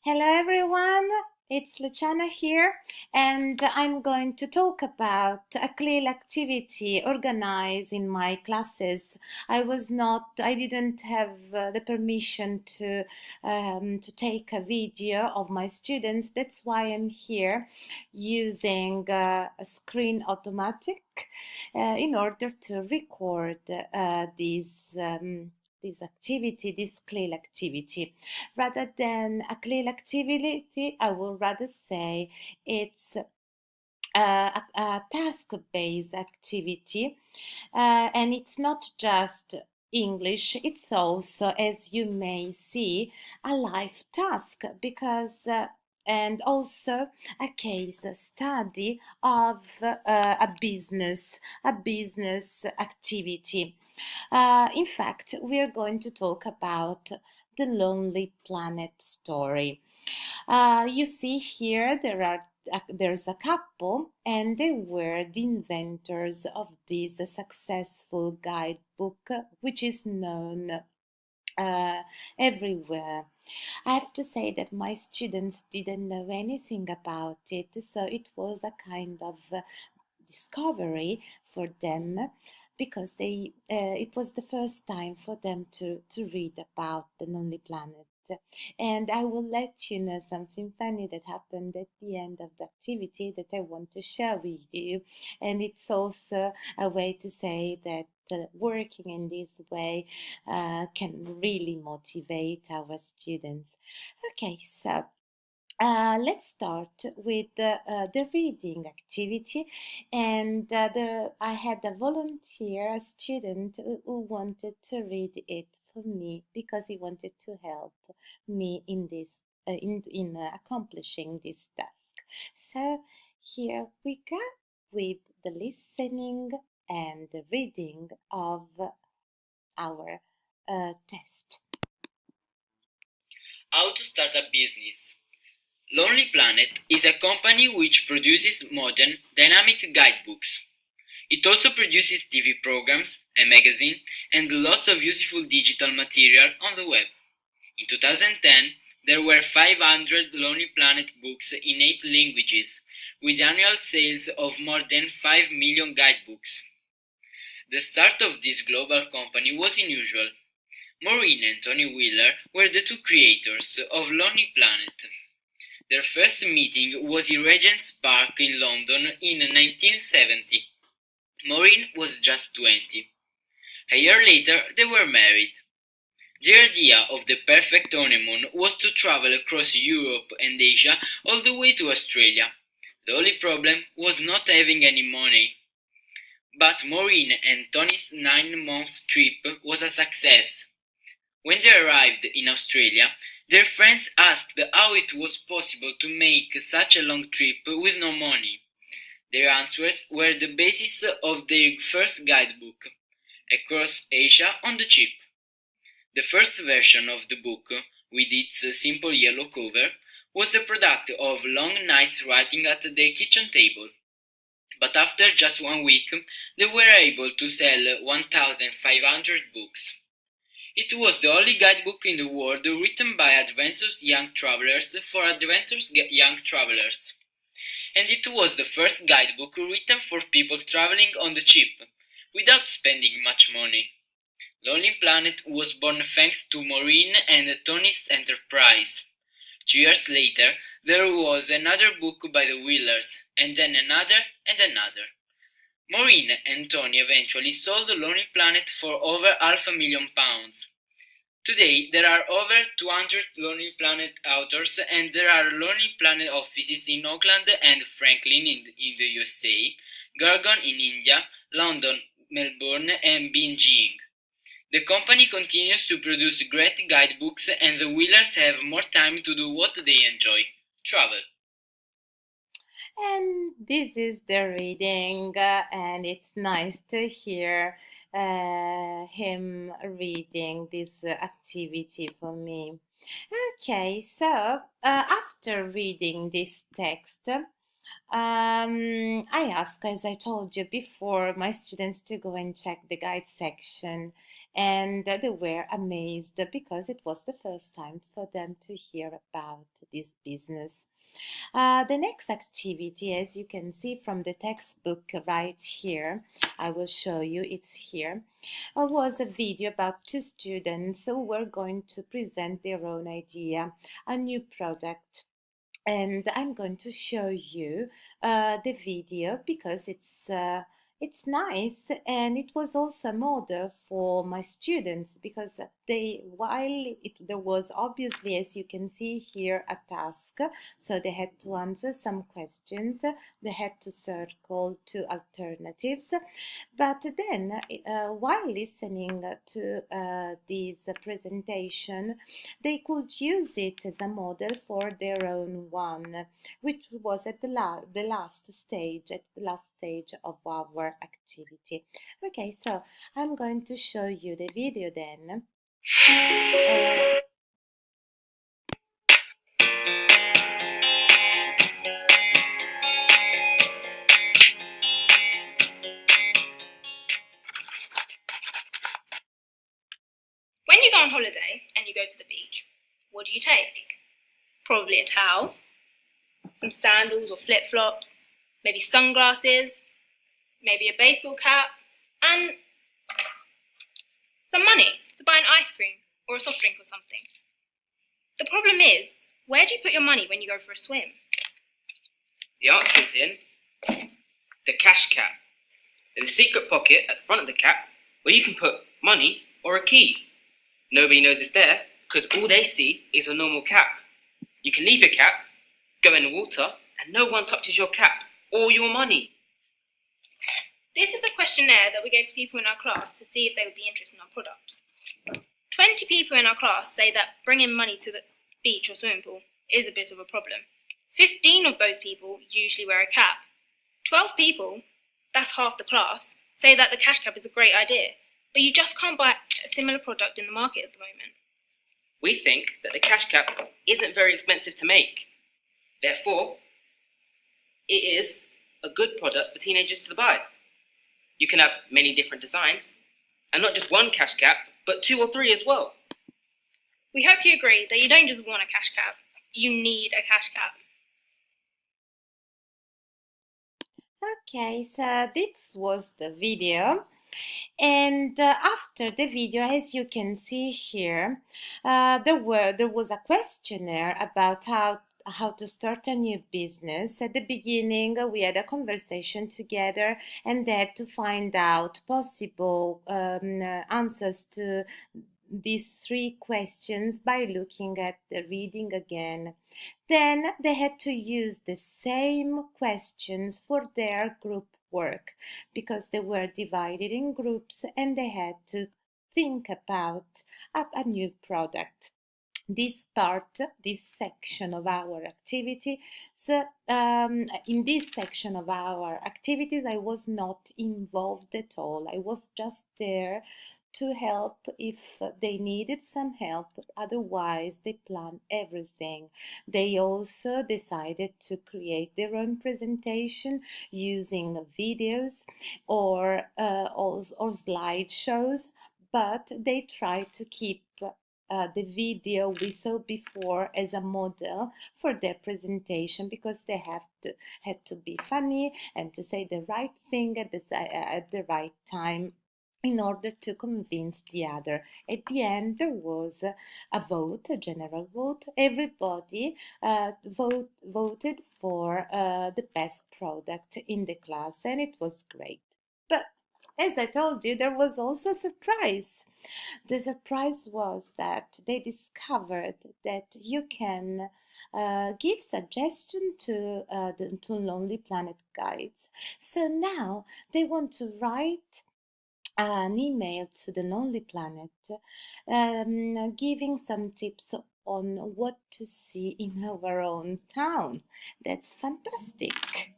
Hello everyone, it's Luciana here, and I'm going to talk about a Clil activity organized in my classes. I didn't have the permission to take a video of my students. That's why I'm here using a screen automatic in order to record this activity, this Clil activity. Rather than a Clil activity, I would rather say it's a task-based activity, and it's not just English, it's also, as you may see, a life task because and also a case study of a business activity. In fact, we are going to talk about the Lonely Planet story. You see here there's a couple, and they were the inventors of this successful guidebook, which is known everywhere. I have to say that my students didn't know anything about it, so it was a kind of discovery for them because it was the first time for them to read about the Lonely Planet. And I will let you know something funny that happened at the end of the activity that I want to share with you. And it's also a way to say that working in this way can really motivate our students. Okay, so let's start with the reading activity, and I had a volunteer, a student who wanted to read it for me because he wanted to help me in this in accomplishing this task. So here we go with the listening and the reading of our test. How to start a business. Lonely Planet is a company which produces modern, dynamic guidebooks. It also produces TV programs, a magazine, and lots of useful digital material on the web. In 2010, there were 500 Lonely Planet books in 8 languages, with annual sales of more than 5 million guidebooks. The start of this global company was unusual. Maureen and Tony Wheeler were the two creators of Lonely Planet. Their first meeting was in Regent's Park in London in 1970. Maureen was just 20. A year later, they were married. The idea of the perfect honeymoon was to travel across Europe and Asia all the way to Australia. The only problem was not having any money. But Maureen and Tony's 9-month trip was a success. When they arrived in Australia, their friends asked how it was possible to make such a long trip with no money. Their answers were the basis of their first guidebook, Across Asia on the Cheap. The first version of the book, with its simple yellow cover, was the product of long nights writing at their kitchen table. But after just 1 week, they were able to sell 1,500 books. It was the only guidebook in the world written by adventurous young travelers for adventurous young travelers. And it was the first guidebook written for people traveling on the cheap, without spending much money. Lonely Planet was born thanks to Maureen and Tony's enterprise. 2 years later, there was another book by the Wheelers, and then another and another. Maureen and Tony eventually sold Lonely Planet for over £500,000. Today, there are over 200 Lonely Planet authors, and there are Lonely Planet offices in Auckland and Franklin in the USA, Gurgaon in India, London, Melbourne, and Beijing. The company continues to produce great guidebooks, and the Wheelers have more time to do what they enjoy: travel. And this is the reading, and it's nice to hear him reading this activity for me. Okay, so after reading this text, I ask, as I told you before, my students to go and check the guide section, and they were amazed because it was the first time for them to hear about this business. The next activity, as you can see from the textbook right here, I will show you, it's here, was a video about two students who were going to present their own idea, a new product. And I'm going to show you the video because it's nice, and it was also a model for my students because there was obviously, as you can see here, a task, so they had to answer some questions, they had to circle two alternatives, but then while listening to this presentation, they could use it as a model for their own one, which was at the last stage of our activity. Okay, so I'm going to show you the video then. When you go on holiday and you go to the beach, what do you take? Probably a towel, some sandals or flip-flops, maybe sunglasses, maybe a baseball cap, and some money to buy an ice cream or a soft drink or something. The problem is, where do you put your money when you go for a swim? The answer is in the cash cap. There's a secret pocket at the front of the cap where you can put money or a key. Nobody knows it's there because all they see is a normal cap. You can leave your cap, go in the water, and no one touches your cap or your money. This is a questionnaire that we gave to people in our class to see if they would be interested in our product. 20 people in our class say that bringing money to the beach or swimming pool is a bit of a problem. 15 of those people usually wear a cap. 12 people, that's half the class, say that the cash cap is a great idea, but you just can't buy a similar product in the market at the moment. We think that the cash cap isn't very expensive to make. Therefore, it is a good product for teenagers to buy. You can have many different designs, and not just one cash cap, but 2 or 3 as well. We hope you agree that you don't just want a cash cap, you need a cash cap. Okay, so this was the video. And after the video, as you can see here, there was a questionnaire about how to start a new business. At the beginning, we had a conversation together and had to find out possible answers to these 3 questions by looking at the reading again. Then they had to use the same questions for their group work because they were divided in groups and they had to think about a new product. This section of our activity, so in this section of our activities, I was not involved at all. I was just there to help if they needed some help. Otherwise, they planned everything. They also decided to create their own presentation using videos or slideshows, but they tried to keep the video we saw before as a model for their presentation because they had to be funny and to say the right thing at the right time in order to convince the other. At the end, there was a vote, a general vote. Everybody voted for the best product in the class, and it was great. But as I told you, there was also a surprise. The surprise was that they discovered that you can give suggestion to Lonely Planet guides. So now they want to write an email to the Lonely Planet, giving some tips on what to see in our own town. That's fantastic.